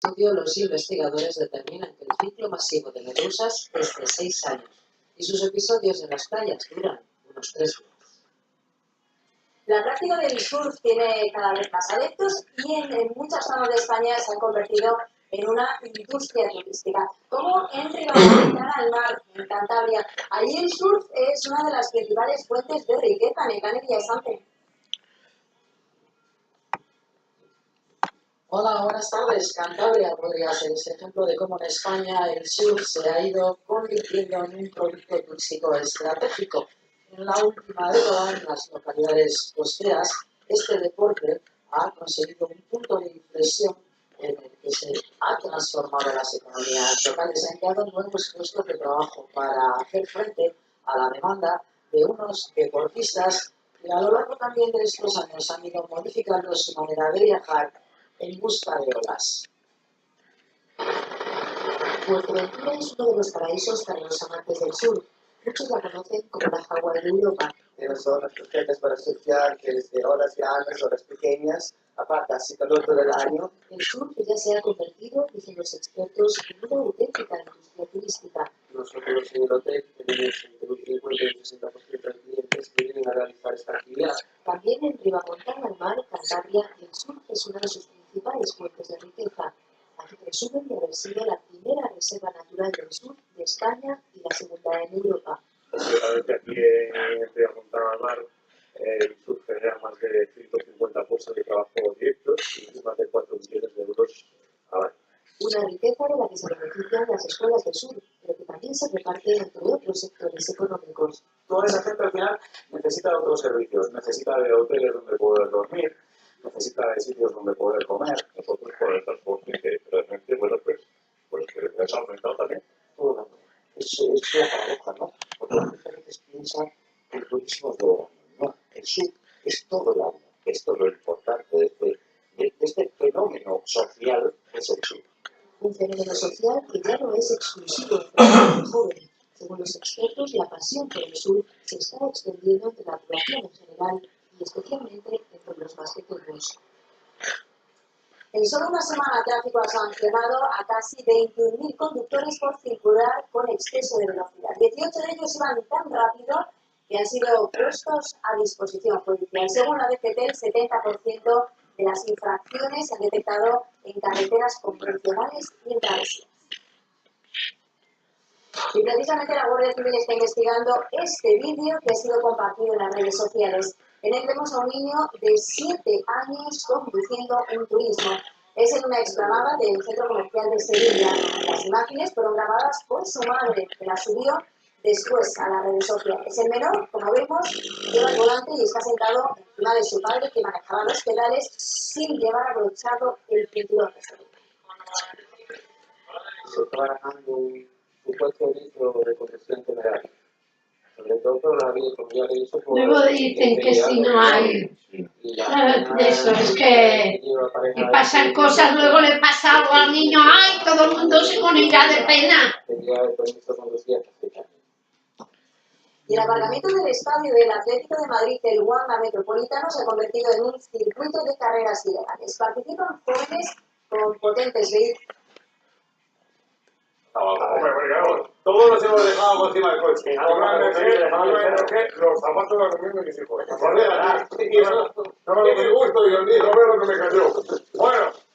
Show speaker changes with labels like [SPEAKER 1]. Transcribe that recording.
[SPEAKER 1] estudio, los investigadores determinan que el ciclo masivo de medusas es de 6 años y sus episodios en las playas duran unos 3 días.
[SPEAKER 2] La práctica del surf tiene cada vez más adeptos y en muchas zonas de España se ha convertido en una industria turística. Como en Ribamontana al mar, en Cantabria. Allí el surf es una de las principales fuentes de riqueza en Canarias y Sanse.
[SPEAKER 1] Hola, buenas tardes. Cantabria podría ser ese ejemplo de cómo en España el surf se ha ido convirtiendo en un producto turístico estratégico. En la última década, en las localidades costeras, este deporte ha conseguido un punto de inflexión en el que se ha transformado las economías locales. Se han creado nuevos puestos de trabajo para hacer frente a la demanda de unos deportistas que a lo largo también de estos años han ido modificando su manera de viajar en busca de olas.
[SPEAKER 3] Fuerteventura es uno de los paraísos para los amantes del sur. Muchos la conocen como la Hawái de Europa.
[SPEAKER 4] Tiene zonas perfectas para surfear, que desde olas grandes, olas pequeñas, aparte hace calor todo el año.
[SPEAKER 3] El surf ya se ha convertido, dicen los expertos, en una auténtica industria turística.
[SPEAKER 4] Nosotros en el hotel tenemos entre un 50 y un 60% de clientes que vienen a realizar esta actividad.
[SPEAKER 3] También en Ribamontana al mar, Cantabria, el surf es una de sus principales fuentes de riqueza. Aquí presumen de haber sido la primera reserva natural del sur de España y la segunda en Europa.
[SPEAKER 5] Ciertamente aquí en Ribamontana al mar el surf genera más de 150 puestos de trabajo directos y más de 4 millones de euros al año.
[SPEAKER 3] Una riqueza de la que se benefician las escuelas del sur, pero que también se reparte entre otros sectores económicos.
[SPEAKER 6] Toda esa gente al final necesita de otros servicios, necesita de hoteles donde poder dormir, necesita de sitios donde poder comer.
[SPEAKER 5] Nosotros por el transporte que realmente, bueno, pues que les ha aumentado también.
[SPEAKER 4] Todo es la paradoja, ¿no? Porque las diferentes piensan que el turismo es lo no, el sur es todo el año, es todo lo importante de este fenómeno social que es el sur.
[SPEAKER 3] Un fenómeno social que ya no es exclusivo de los jóvenes. Según los expertos, la pasión por el sur se está extendiendo entre la población en general y especialmente entre los más pequeños.
[SPEAKER 2] En solo una semana, tráfico ha sancionado a casi 21.000 conductores por circular con exceso de velocidad. 18 de ellos iban tan rápido que han sido puestos a disposición judicial. Según la DGT, el 70% de las infracciones se han detectado en carreteras convencionales y en travesías. Y precisamente la Guardia Civil está investigando este vídeo que ha sido compartido en las redes sociales. En él vemos a un niño de 7 años conduciendo un turismo. Es en una explanada del centro comercial de Sevilla. Las imágenes fueron grabadas por su madre, que las subió después a las redes sociales. El menor, como vemos, lleva el volante y está sentado encima de su padre, que manejaba los pedales sin llevar abrochado el cinturón de seguridad.
[SPEAKER 4] Se está barajando un supuesto delito de conducción general. Sobre todo por la vía, como ya le he dicho, por...
[SPEAKER 7] Luego dicen que si no hay... Eso, es que pasan cosas, luego le pasa algo al niño, ¡ay! Todo el mundo se pone ya de pena.
[SPEAKER 2] Y el aparcamiento del estadio del Atlético de Madrid, el Wanda Metropolitano, se ha convertido en un circuito de carreras ilegales. Participan jóvenes con potentes vehículos.
[SPEAKER 5] Todos los hemos dejado por encima del coche. Los zapatos los comiendo mis hijos. No me lo disgusto y el mío, no veo lo que me cayó. Bueno.